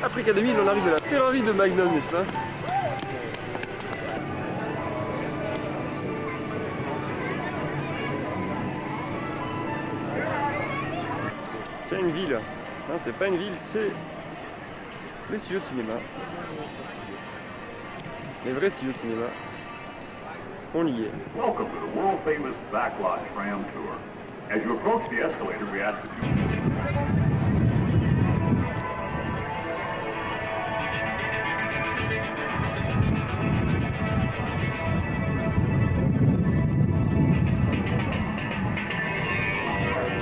Après K 2000, on arrive à la Ferrari de Magnum, n'est-ce pas? Tiens, une ville. Non, c'est pas une ville, c'est les studios de cinéma. Les vrais studios de cinéma. On y est. Welcome to the world famous Backlot Tram tour. As you approach the escalator, we ask that you...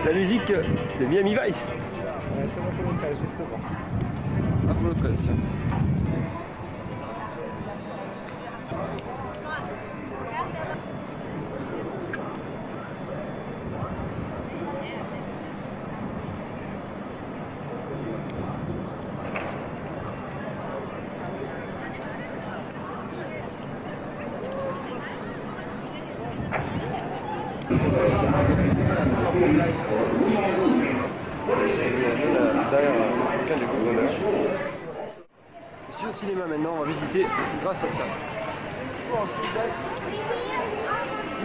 La musique, c'est Miami Vice. Apollo 13, tiens. Derrière quelqu'un du contrôleur. Sur le cinéma maintenant, on va visiter grâce à ça.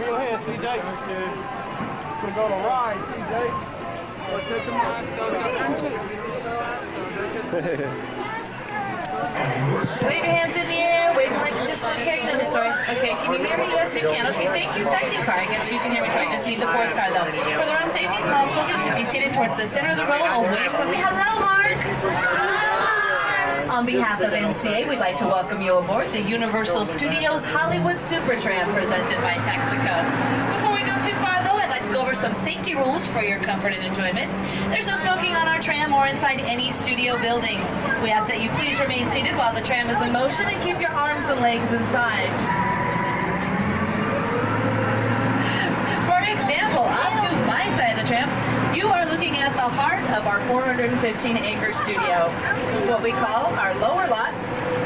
Go ahead, CJ. We're going to ride, CJ. Wave your hands in the air, wave like just okay, you know the story. Okay, can you hear me? Yes, you can. Okay, thank you. Second car, I guess you can hear me too. I just need the fourth car though. For the road safety, small children should be seated towards the center of the row, away from the... Hello, Mark! On behalf of MCA, we'd like to welcome you aboard the Universal Studios Hollywood Super Tram presented by Texaco. Before we go too far though, I'd like to go over some safety rules for your comfort and enjoyment. There's no smoking on our tram or inside any studio building. We ask that you please remain seated while the tram is in motion and keep your arms and legs inside. For example, up to my side of the tram, you are looking at the heart of our 415-acre studio. It's what we call our lower lot.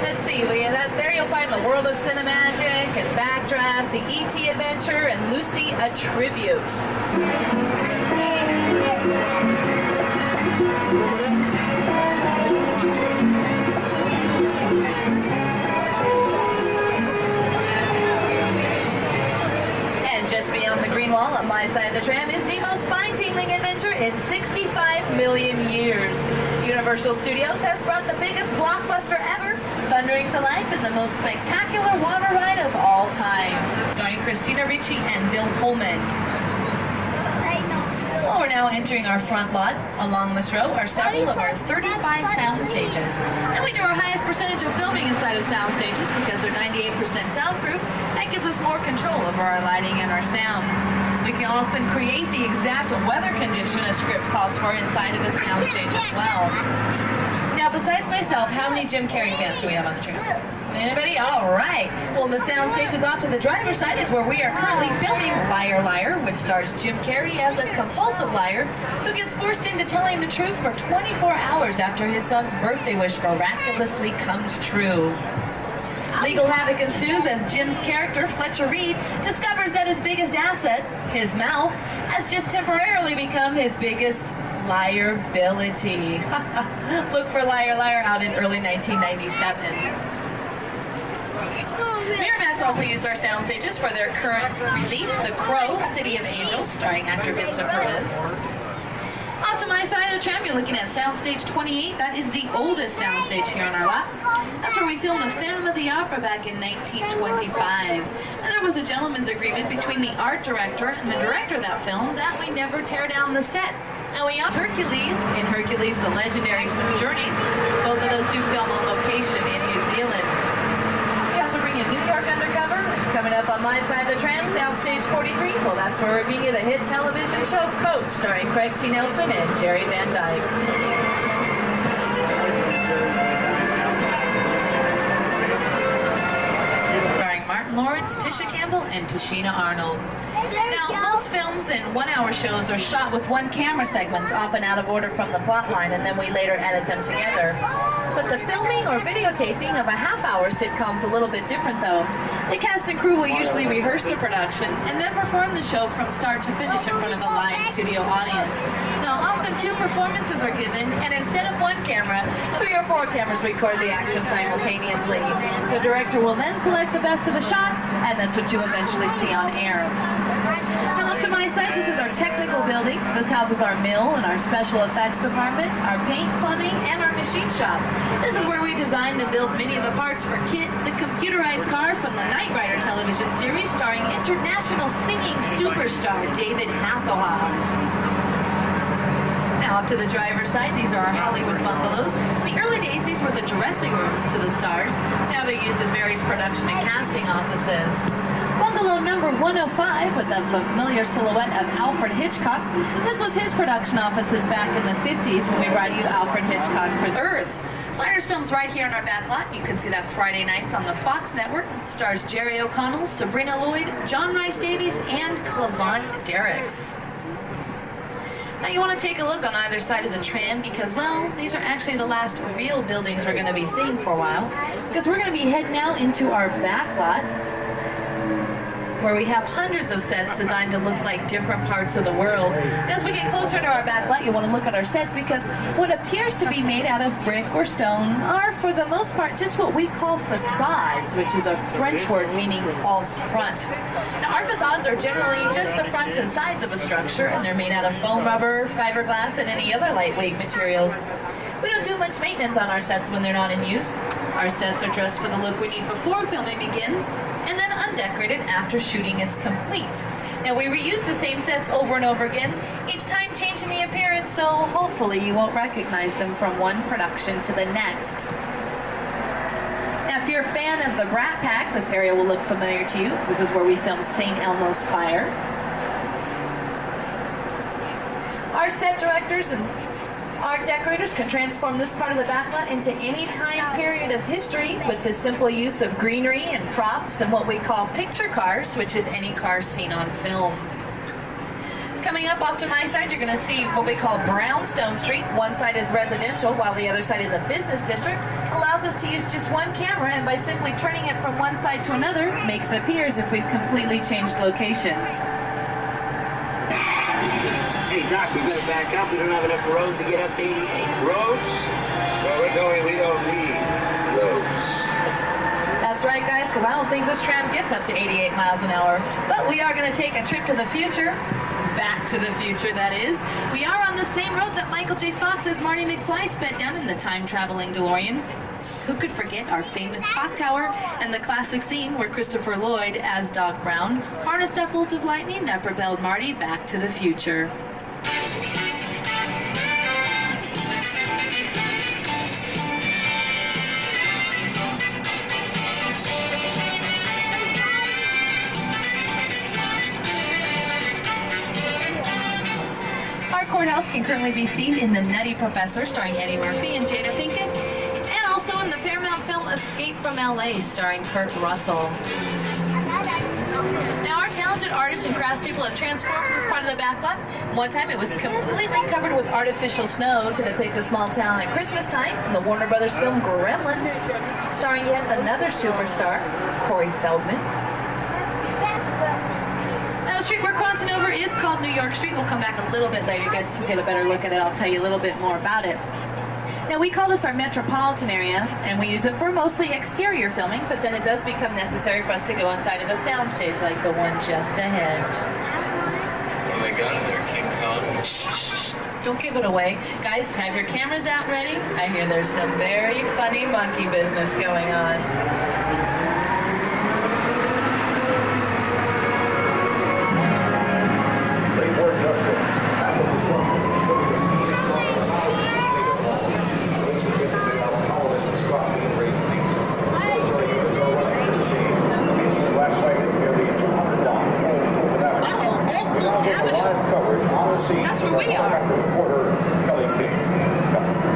Let's see, there you'll find the World of Cinemagic and Backdraft, the E.T. Adventure, and Lucy a Tribute. And just beyond the green wall on my side of the tram is the most spine-tingling adventure in 65 million years. Universal Studios has brought the biggest blockbuster ever, thundering to life in the most spectacular water ride of all time, starring Christina Ricci and Bill Pullman. Well, we're now entering our front lot. Along this row are several of our 35 sound stages. And we do our highest percentage of filming inside of sound stages because they're 98% soundproof. That gives us more control over our lighting and our sound. We can often create the exact weather condition a script calls for inside of a sound stage as well. Now, besides myself, how many Jim Carrey fans do we have on the tram? Anybody? All right. Well, the sound stage is off to the driver's side is where we are currently filming Liar Liar, which stars Jim Carrey as a compulsive liar who gets forced into telling the truth for 24 hours after his son's birthday wish miraculously comes true. Legal havoc ensues as Jim's character, Fletcher Reed, discovers that his biggest asset, his mouth, has just temporarily become his biggest liability. Look for Liar Liar out in early 1997. Miramax also used our sound stages for their current release, The Crow, City of Angels, starring actor Vincent Perez. Off to my side of the tram, you're looking at Soundstage 28. That is the oldest soundstage here on our lot. That's where we filmed the Phantom of the Opera back in 1925. And there was a gentleman's agreement between the art director and the director of that film that we never tear down the set. And we also Hercules, in Hercules, The Legendary Journeys. Both of those do film on location in New Zealand. We also bring you New York Undercover. Coming up on my side of the tram, Soundstage 43. Well, that's where we're bringing you the hit television show Coach, starring Craig T. Nelson and Jerry Van Dyke. Starring Martin Lawrence, Tisha Campbell, and Tashina Arnold. Now, most films and one-hour shows are shot with one camera segment, often out of order from the plot line, and then we later edit them together. But the filming or videotaping of a half-hour sitcom is a little bit different, though. The cast and crew will usually rehearse the production and then perform the show from start to finish in front of a live studio audience. Now, often Often 2 performances are given, and instead of 1 camera, 3 or 4 cameras record the action simultaneously. The director will then select the best of the shots, and that's what you eventually see on air. Now up to my side, this is our technical building. This houses our mill and our special effects department, our paint, plumbing, and our machine shops. This is where we designed and built many of the parts for K.I.T.T, the computerized car from the Knight Rider television series starring international singing superstar David Hasselhoff. Now up to the driver's side, these are our Hollywood bungalows. In the early days, these were the dressing rooms to the stars. Now they're used as various production and casting offices. Bungalow number 105 with the familiar silhouette of Alfred Hitchcock. This was his production offices back in the 50s when we brought you Alfred Hitchcock Preserves. Sliders Films right here in our back lot. You can see that Friday nights on the Fox Network. Stars Jerry O'Connell, Sabrina Lloyd, John Rhys Davies, and Clement Derricks. Now you want to take a look on either side of the tram because, well, these are actually the last real buildings we're going to be seeing for a while, because we're going to be heading out into our back lot, where we have hundreds of sets designed to look like different parts of the world. As we get closer to our back lot, you want to look at our sets because what appears to be made out of brick or stone are, for the most part, just what we call facades, which is a French word meaning false front. Now, our facades are generally just the fronts and sides of a structure, and they're made out of foam rubber, fiberglass, and any other lightweight materials. We don't do much maintenance on our sets when they're not in use. Our sets are dressed for the look we need before filming begins, and then undecorated after shooting is complete. Now we reuse the same sets over and over again, each time changing the appearance, so hopefully you won't recognize them from one production to the next. Now if you're a fan of the Brat Pack, this area will look familiar to you. This is where we filmed St. Elmo's Fire. Our set directors and art decorators can transform this part of the backlot into any time period of history with the simple use of greenery and props and what we call picture cars, which is any car seen on film. Coming up off to my side, you're going to see what we call Brownstone Street. One side is residential, while the other side is a business district. Allows us to use just one camera, and by simply turning it from one side to another, makes it appear as if we've completely changed locations. Hey Doc, we better back up. We don't have enough roads to get up to 88. Roads? Where we're going, we don't need roads. That's right, guys, because I don't think this tram gets up to 88 miles an hour. But we are going to take a trip to the future. Back to the future, that is. We are on the same road that Michael J. Fox's Marty McFly sped down in the time-traveling DeLorean. Who could forget our famous clock tower and the classic scene where Christopher Lloyd, as Doc Brown, harnessed that bolt of lightning that propelled Marty back to the future. Our courthouse can currently be seen in The Nutty Professor, starring Eddie Murphy and Jada Pinkett, and also in the Paramount film Escape from L.A., starring Kurt Russell. Now, our talented artists and craftspeople have transformed this part of the backlot. One time it was completely covered with artificial snow to depict a small town at Christmas time in the Warner Brothers film Gremlins, starring yet another superstar, Corey Feldman. Now, the street we're crossing over is called New York Street. We'll come back a little bit later. You guys can get a better look at it. I'll tell you a little bit more about it. Now, we call this our metropolitan area, and we use it for mostly exterior filming, but then it does become necessary for us to go inside of a soundstage like the one just ahead. What do they got in there, King Kong? Shh, shh, shh. Don't give it away. Guys, have your cameras out ready. I hear there's some very funny monkey business going on. That's where we are.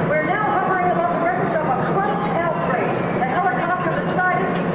We're now hovering above the wreckage of a crushed L train. The helicopter beside us is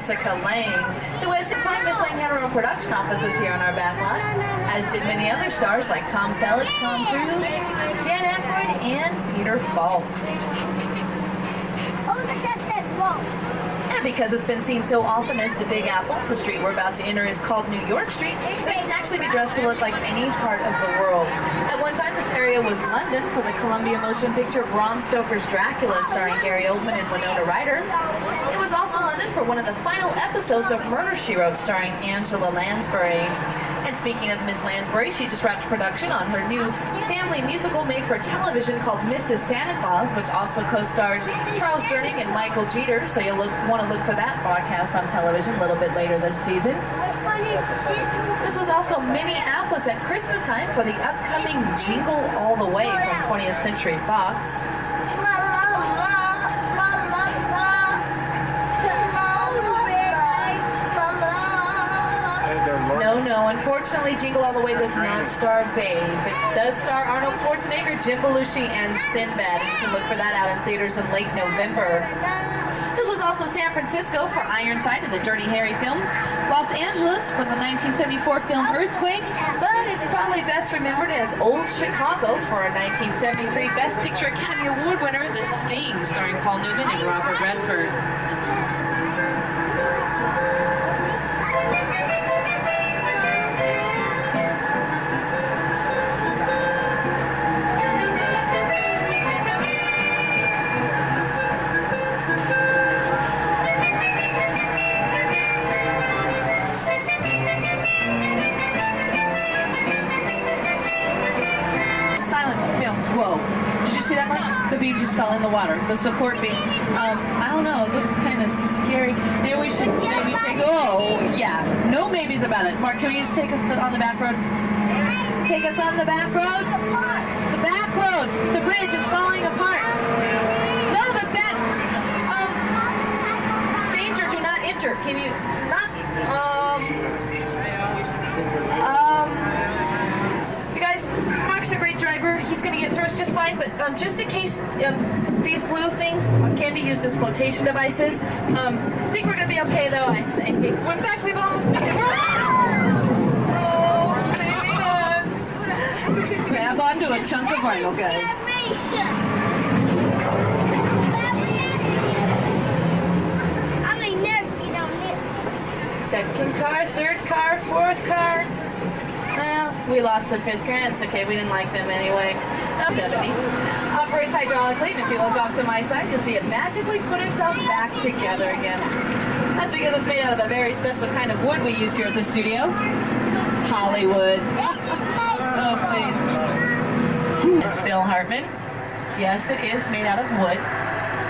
Jessica Lange. The West time Miss Lange had her own production offices here on our backlot, as did many other stars like Tom Selleck, Tom Cruise, Dan Aykroyd, and Peter Falk. Oh, the cat said wrong. And because it's been seen so often as the Big Apple, the street we're about to enter is called New York Street, so it can actually be dressed to look like any part of the world. At one time, this area was London for the Columbia motion picture Bram Stoker's Dracula, starring Gary Oldman and Winona Ryder. It was also London for one of the final episodes of Murder, She Wrote, starring Angela Lansbury. And speaking of Miss Lansbury, she just wrapped production on her new family musical made for television called Mrs. Santa Claus, which also co-stars Charles Durning and Michael Jeter, so you'll want to look for that broadcast on television a little bit later this season. This was also Minneapolis at Christmas time for the upcoming Jingle All the Way from 20th Century Fox. No, unfortunately, Jingle All the Way does not star Babe. It does star Arnold Schwarzenegger, Jim Belushi, and Sinbad. You can look for that out in theaters in late November. This was also San Francisco for Ironside and the Dirty Harry films, Los Angeles for the 1974 film Earthquake, but it's probably best remembered as Old Chicago for our 1973 Best Picture Academy Award winner, The Sting, starring Paul Newman and Robert Redford. Whoa. Did you see that, Mark? The beam just fell in the water. The support beam. I don't know. It looks kind of scary. Maybe we should maybe take... Oh, yeah. No maybes about it. Mark, can you just take us on the back road? Take us on the back road? The back road. The bridge is falling apart. No, the back... danger, do not enter. Can you... not... Mark's a great driver. He's going to get through us just fine, but just in case these blue things can be used as flotation devices, I think we're going to be okay, though. I think. In fact, we've almost made it. Oh, maybe not. Grab onto a chunk of vinyl, guys. Second car, third car, fourth car. We lost the fifth car. It's okay. We didn't like them anyway. 70s. Operates hydraulically, and if you look off to my side, you'll see it magically put itself back together again. That's because it's made out of a very special kind of wood we use here at the studio. Hollywood. Oh, please. Phil Hartman. Yes, it is made out of wood.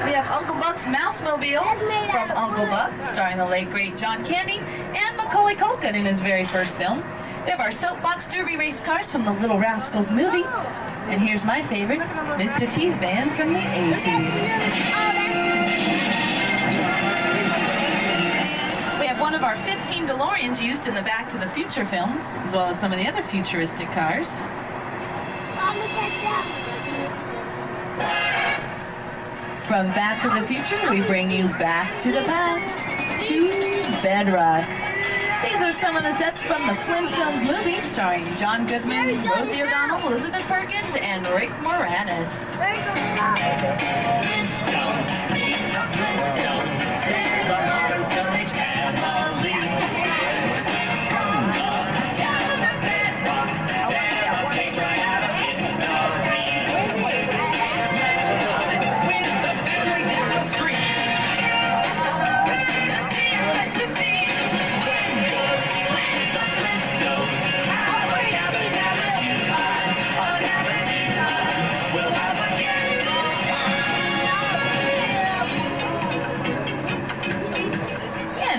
We have Uncle Buck's Mousemobile from Uncle Buck, starring the late, great John Candy, and Macaulay Culkin in his very first film. We have our soapbox derby race cars from the Little Rascals movie. And here's my favorite, Mr. T's band from the A-Team. We have one of our 15 DeLoreans used in the Back to the Future films, as well as some of the other futuristic cars. From Back to the Future, we bring you back to the past, to Bedrock. These are some of the sets from the Flintstones movie, starring John Goodman, Rosie O'Donnell, Elizabeth Perkins, and Rick Moranis.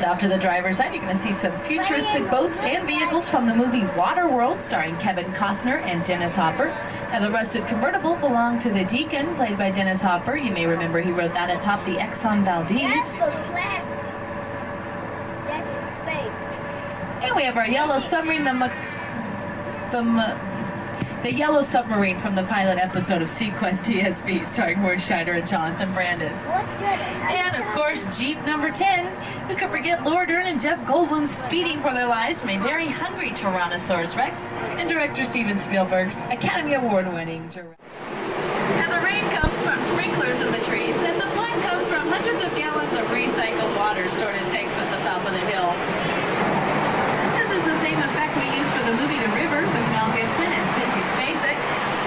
Off to the driver's side, you're going to see some futuristic boats and vehicles from the movie Waterworld, starring Kevin Costner and Dennis Hopper. Now, the rusted convertible belonged to the Deacon, played by Dennis Hopper. You may remember he rode that atop the Exxon Valdez. That's so classic. That's fake. And we have our yellow submarine, The yellow submarine from the pilot episode of Sequest TSV starring Roy Scheider and Jonathan Brandis. And of course, Jeep number 10. Who could forget Laura Dern and Jeff Goldblum speeding for their lives from a very hungry Tyrannosaurus Rex, and director Steven Spielberg's Academy Award-winning director. Now the rain comes from sprinklers in the trees, and the flood comes from hundreds of gallons of recycled water stored in tanks at the top of the hill. This is the same effect we used for the movie The River with Mel Gibson and Sissy Spacek.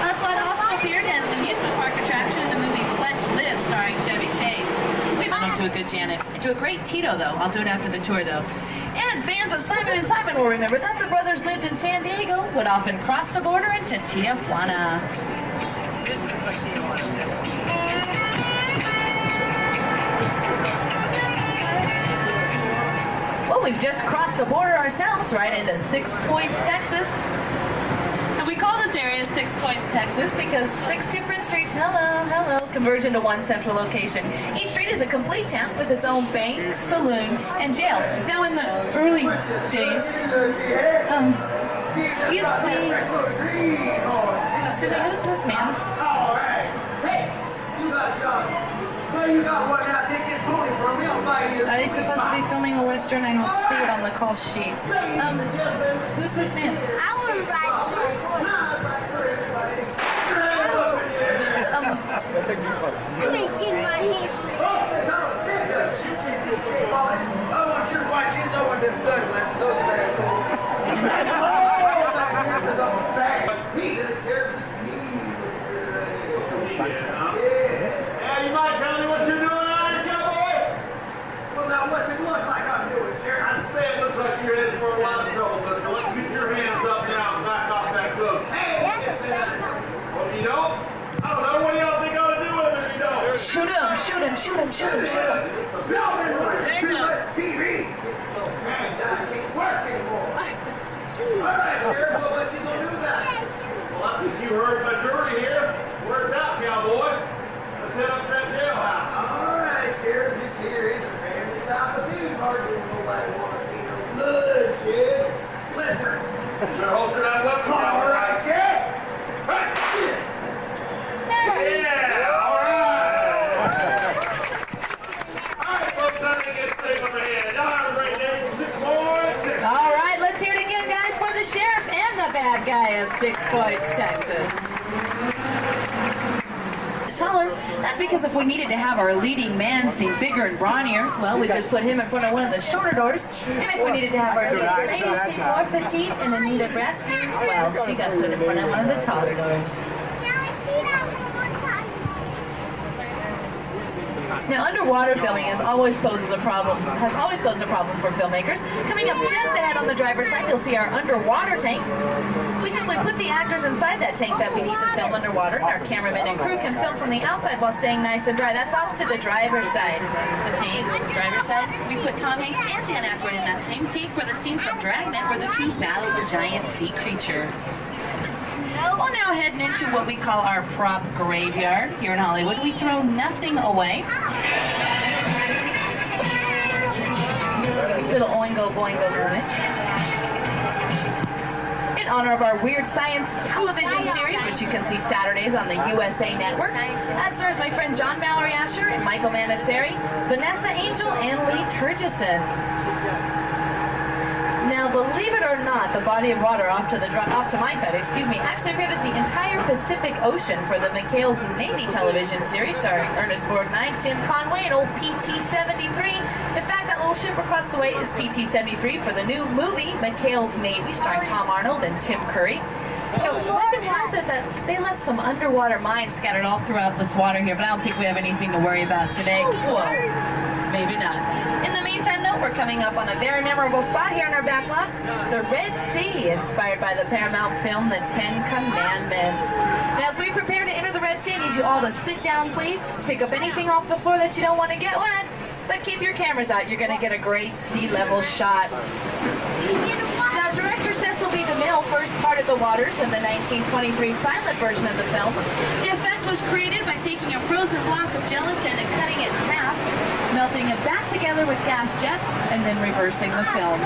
A flood also appeared as an amusement park attraction in the movie Fletch Lives starring Chevy Chase. We found him to a good Janet. To a great Tito, though. I'll do it after the tour, though. And fans of Simon and Simon will remember that the brothers lived in San Diego, would often cross the border into Tijuana. Well, we've just crossed the border ourselves right into 6 Points, Texas. And we call this area 6 Points, Texas because 6 different streets, hello, converge into one central location. Each street is a complete town with its own bank, saloon, and jail. Now in the early days, excuse me, who's this man? You got one now, take this pony from me, I'll buy you. Are they supposed to be filming a Western? I don't see it on the call sheet. Who's this man? I want to ride. Let me get my hands. I want your watches, I want them sunglasses, those are very cool. Yeah, you might tell me what you're doing out here, cowboy? Well, now what's it look like I'm doing, Sheriff? I'd say it looks like you're headed for a lot of trouble, mister. Let's get your hands up now and back off that coach. That's a special. Well, you don't? I don't know. What do y'all think I ought to do with him if you don't? Shoot him, shoot him, shoot him, shoot him, shoot him. Y'all been watching too much TV. It's so bad that I can't work anymore. All right, Sheriff, well, what you gonna do about it? Well, I think you heard my jury here. Word's out, cowboy. Let's head up to that jailhouse. All right, Sheriff, this here is a family type of thing. Hardly nobody want to see no bloodshed. Listeners. Better holster that weapon. All right, Sheriff. Hey. Yeah, all right. All right, folks, time to get safe up ahead. Y'all have a great day. 6 Points. All right, let's hear it again, guys, for the sheriff and the bad guy of 6 Points, Texas. Taller. That's because if we needed to have our leading man seem bigger and brawnier, well, we just put him in front of one of the shorter doors. And if we needed to have our leading lady seem more petite and in need of rescue, well, she got put in front of one of the taller doors. Now I see that one more time. Now, underwater filming has always posed a problem for filmmakers. Coming up just ahead on the driver's side, you'll see our underwater tank. We simply put the actors inside that tank that we need to film underwater, and our cameramen and crew can film from the outside while staying nice and dry. That's off to the driver's side. The tank, driver's side, we put Tom Hanks and Dan Aykroyd in that same tank for the scene from Dragnet where the two battle the giant sea creature. Well, now heading into what we call our prop graveyard here in Hollywood. We throw nothing away. Little oingo boingo moment. In honor of our Weird Science television series, which you can see Saturdays on the USA Network. That stars my friend John Mallory Asher and Michael Manisseri, Vanessa Angel, and Lee Turgison. Now, believe it or not, the body of water off to my side, actually appeared as the entire Pacific Ocean for the McHale's Navy television series, starring Ernest Borgnine, Tim Conway, and old PT-73. In fact, that little ship across the way is PT-73 for the new movie McHale's Navy, starring Tom Arnold and Tim Curry. You know, legend has it that they left some underwater mines scattered all throughout this water here, but I don't think we have anything to worry about today. Whoa, maybe not. In the meantime, though, we're coming up on a very memorable spot here in our backlot, the Red Sea, inspired by the Paramount film The 10 Commandments. Now, as we prepare to enter the Red Sea, I need you all to sit down, please. Pick up anything off the floor that you don't want to get wet, but keep your cameras out. You're going to get a great sea-level shot. Now, director Cecil B. DeMille first parted the waters in the 1923 silent version of the film. The effect was created by taking a frozen block of gelatin and cutting it in half, melting it back together with gas jets, and then reversing the film.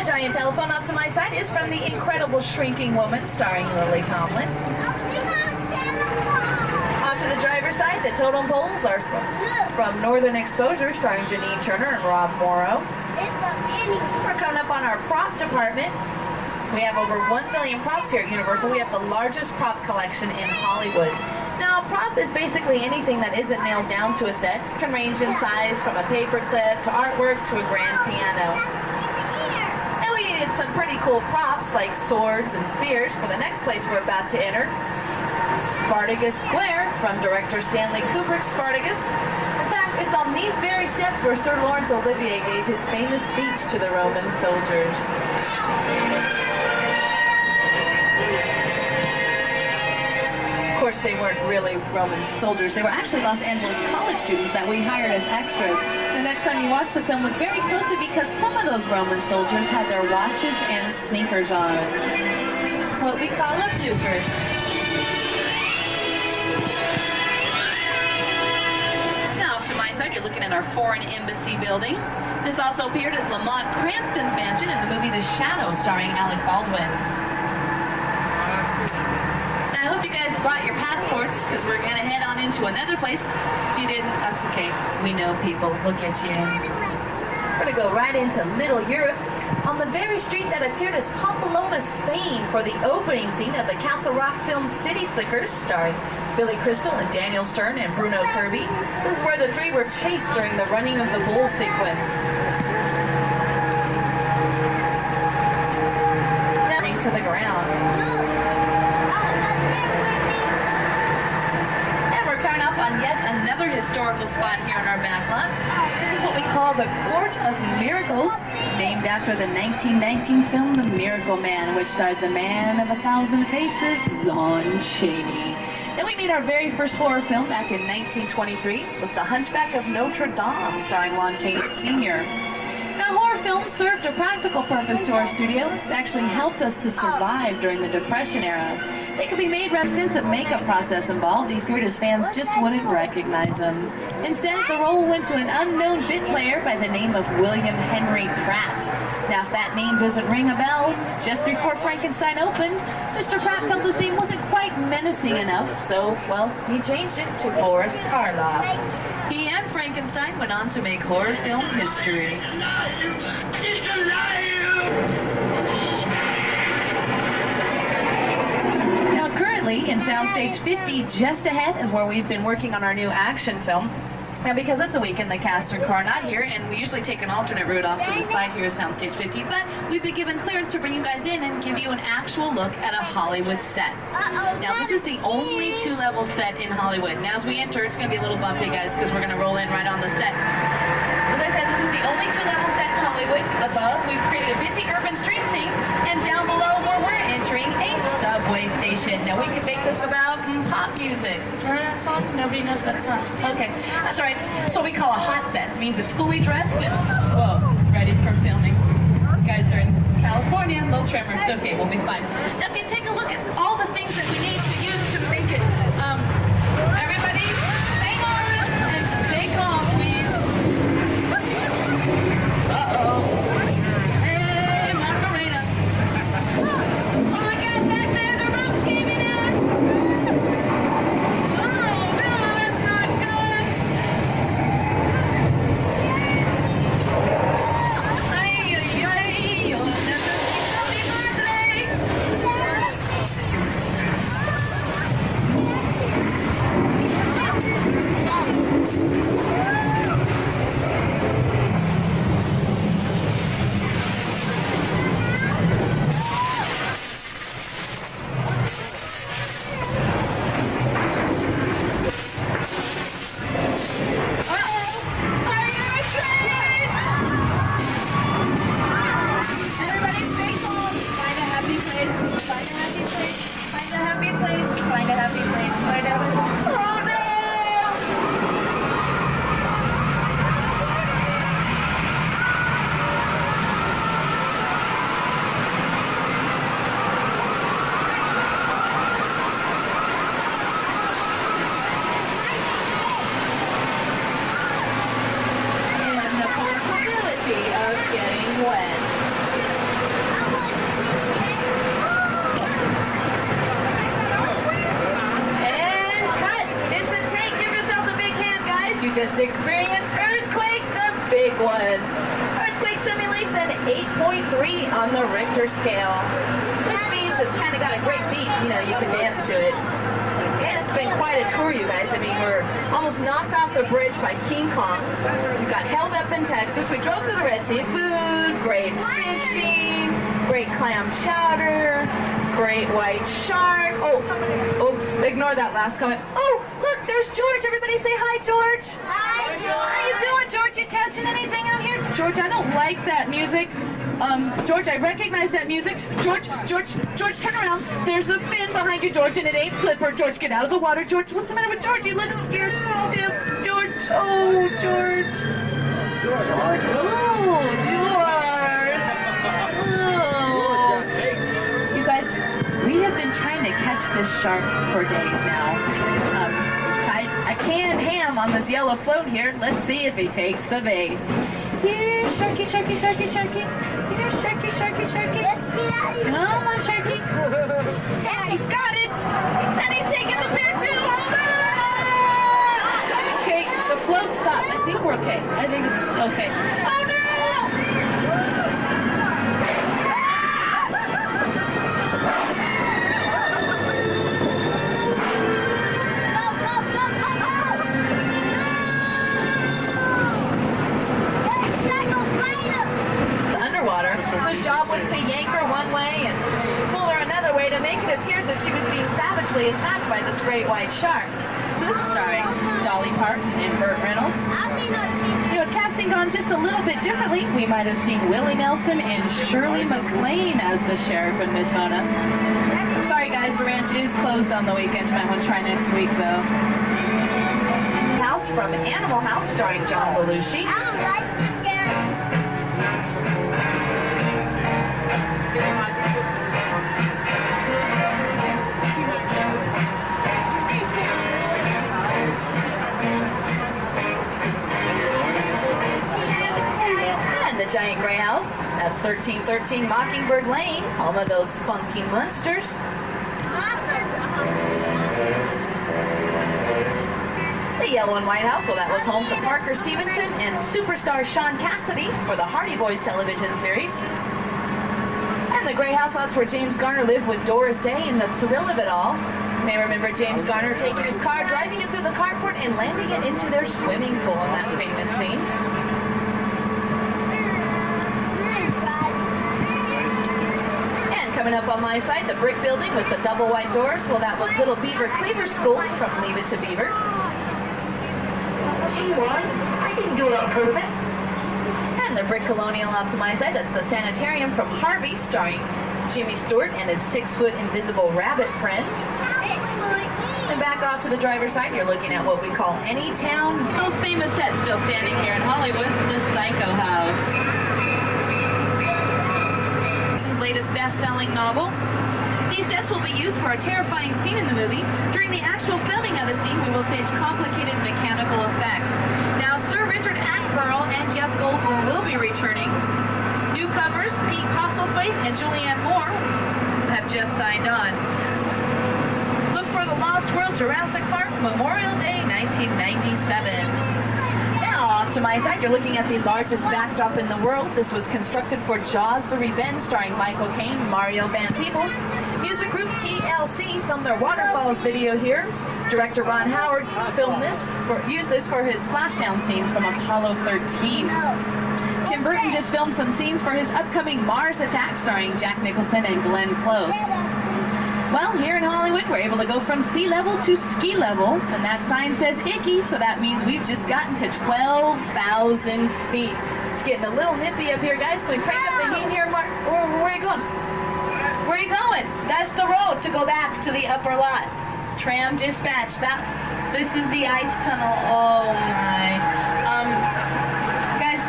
My giant telephone up to my side is from The Incredible Shrinking Woman, starring Lily Tomlin. Off to the driver's side, the totem poles are from Northern Exposure, starring Janine Turner and Rob Morrow. We're coming up on our prop department. We have over 1 million props here at Universal. We have the largest prop collection in Hollywood. Now, a prop is basically anything that isn't nailed down to a set. It can range in size from a paperclip to artwork to a grand piano. And we needed some pretty cool props like swords and spears for the next place we're about to enter. Spartacus Square from director Stanley Kubrick's Spartacus. In fact, it's on these very steps where Sir Laurence Olivier gave his famous speech to the Roman soldiers. Of course, they weren't really Roman soldiers. They were actually Los Angeles college students that we hired as extras. The next time you watch the film, look very closely because some of those Roman soldiers had their watches and sneakers on. It's what we call a blooper. Now, up to my side, you're looking at our foreign embassy building. This also appeared as Lamont Cranston's mansion in the movie The Shadow, starring Alec Baldwin. I hope you guys brought your passports because we're going to head on into another place. If you didn't, that's okay. We know people. We'll get you in. We're going to go right into Little Europe on the very street that appeared as Pamplona, Spain for the opening scene of the Castle Rock film City Slickers, starring Billy Crystal and Daniel Stern and Bruno Kirby. This is where the three were chased during the running of the bull sequence. To the ground. Coming up on yet another historical spot here in our backlot. This is what we call the Court of Miracles, named after the 1919 film The Miracle Man, which starred the man of 1,000 faces, Lon Chaney. Then we meet our very first horror film back in 1923. It was The Hunchback of Notre Dame, starring Lon Chaney Sr. Now, horror films served a practical purpose to our studio. It actually helped us to survive during the Depression era. They could be made with extensive makeup process involved. He feared his fans just wouldn't recognize him. Instead, the role went to an unknown bit player by the name of William Henry Pratt. Now, if that name doesn't ring a bell, just before Frankenstein opened, Mr. Pratt felt his name wasn't quite menacing enough, so, well, he changed it to Boris Karloff. He and Frankenstein went on to make horror film history. Currently in Soundstage 50, just ahead, is where we've been working on our new action film. Now, because it's a weekend, the cast and crew are not here, and we usually take an alternate route off to the side here at Soundstage 50, but we've been given clearance to bring you guys in and give you an actual look at a Hollywood set. Now, this is the only two-level set in Hollywood. Now, as we enter, it's going to be a little bumpy, guys, because we're going to roll in right on the set. As I said, this is the only two-level set in Hollywood. Above, we've created a busy urban street scene, and down below, where we're entering a subway station. Now, we can make this about pop music. Remember that song? Nobody knows that song. Okay, that's all right. That's what we call a hot set. It means it's fully dressed and, whoa, ready for filming. You guys are in California, little tremor. It's okay, we'll be fine. Now, if you take a look at all the things that we need to use to make it, everybody, hang on and stay calm, please. Uh-oh. Hey, Macarena. Oh my God, back there, the roof's caving in. Oh, no, that's not good. Ay, ay, ay, yo necesito mi madre. And the possibility of getting wet. did you just experience Earthquake, the big one? Earthquake simulates an 8.3 on the Richter scale, which means it's kind of got a great beat, you know, you can dance to it. And it's been quite a tour, you guys. I mean, we're almost knocked off the bridge by King Kong. We got held up in Texas. We drove through the Red Sea. Food, great fishing, great clam chowder, great white shark. Oh, oops, ignore that last comment. Oh, look, there's George. Everybody say hi, George. Hi, How you doing, George? You catching anything out here? George, I don't like that music. George, I recognize that music. George, turn around. There's a fin behind you, George, and it ain't Flipper. George, get out of the water. George, what's the matter with George? He looks scared stiff. George, oh, George. George, oh, George. Oh. You guys, we have been trying to catch this shark for days now. Tied a canned ham on this yellow float here. Let's see if he takes the bait. Here, Sharky, Sharky, Sharky, Sharky. Here, Sharky, Sharky, Sharky. Come on, Sharky. He's got it. And he's taking the bait too. Hold on. Okay, the float stopped. I think we're okay. I think it's okay. Oh, no! Whose job was to yank her one way and pull her another way to make it appear as if she was being savagely attacked by this great white shark. So this is starring Dolly Parton and Burt Reynolds. You know, casting gone just a little bit differently, we might have seen Willie Nelson and Shirley MacLaine as the sheriff and Miss Mona. Sorry guys, the ranch is closed on the weekend. You might want to try next week though. House from Animal House starring John Belushi. I don't like to scare. And the Giant Grey House, that's 1313 Mockingbird Lane, home of those funky monsters. The Yellow and White House, well, that was home to Parker Stevenson and superstar Sean Cassidy for the Hardy Boys television series. And the Grey House, that's where James Garner lived with Doris Day in the thrill of it all. You may remember James Garner taking his car, driving it through the carport, and landing it into their swimming pool in that famous scene. And coming up on my side, the brick building with the double white doors, well, that was Little Beaver Cleaver School from Leave It to Beaver. She won. I didn't do it on purpose. And the brick colonial off to my side, that's the sanitarium from Harvey, starring Jimmy Stewart and his 6-foot invisible rabbit friend. And back off to the driver's side, you're looking at what we call Anytown. Most famous set still standing here in Hollywood, the Psycho House. His latest best-selling novel. These sets will be used for a terrifying scene in the movie. During the actual filming of the scene, we will stage complicated mechanical effects. Now, Sir Richard Attenborough and Jeff Goldblum will be returning. Newcomers Pete Postlethwaite and Julianne Moore have just signed on. Look for The Lost World Jurassic Park, Memorial Day 1997. Now, off to my side, you're looking at the largest backdrop in the world. This was constructed for Jaws the Revenge, starring Michael Caine and Mario Van Peebles. Music group TLC filmed their Waterfalls video here. Director Ron Howard used this for his splashdown scenes from Apollo 13. Tim Burton just filmed some scenes for his upcoming Mars Attack, starring Jack Nicholson and Glenn Close. Well, here in Hollywood, we're able to go from sea level to ski level, and that sign says icky, so that means we've just gotten to 12,000 feet. It's getting a little nippy up here, guys. Can we crank up the heat here, Mark? Where are you going? Where are you going? That's the road to go back to the upper lot. Tram dispatch. This is the ice tunnel. Oh my. Guys,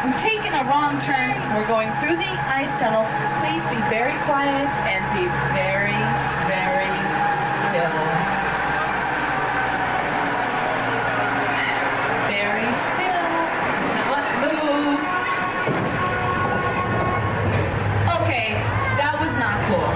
we've taken a wrong turn. We're going through the ice tunnel. Please be very quiet and be very, very still. Very still. Do not move. Okay, that was not cool.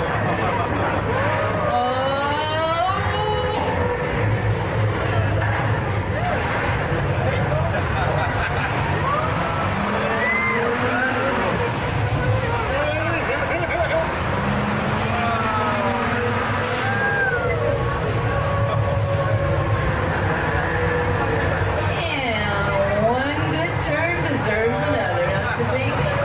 to think.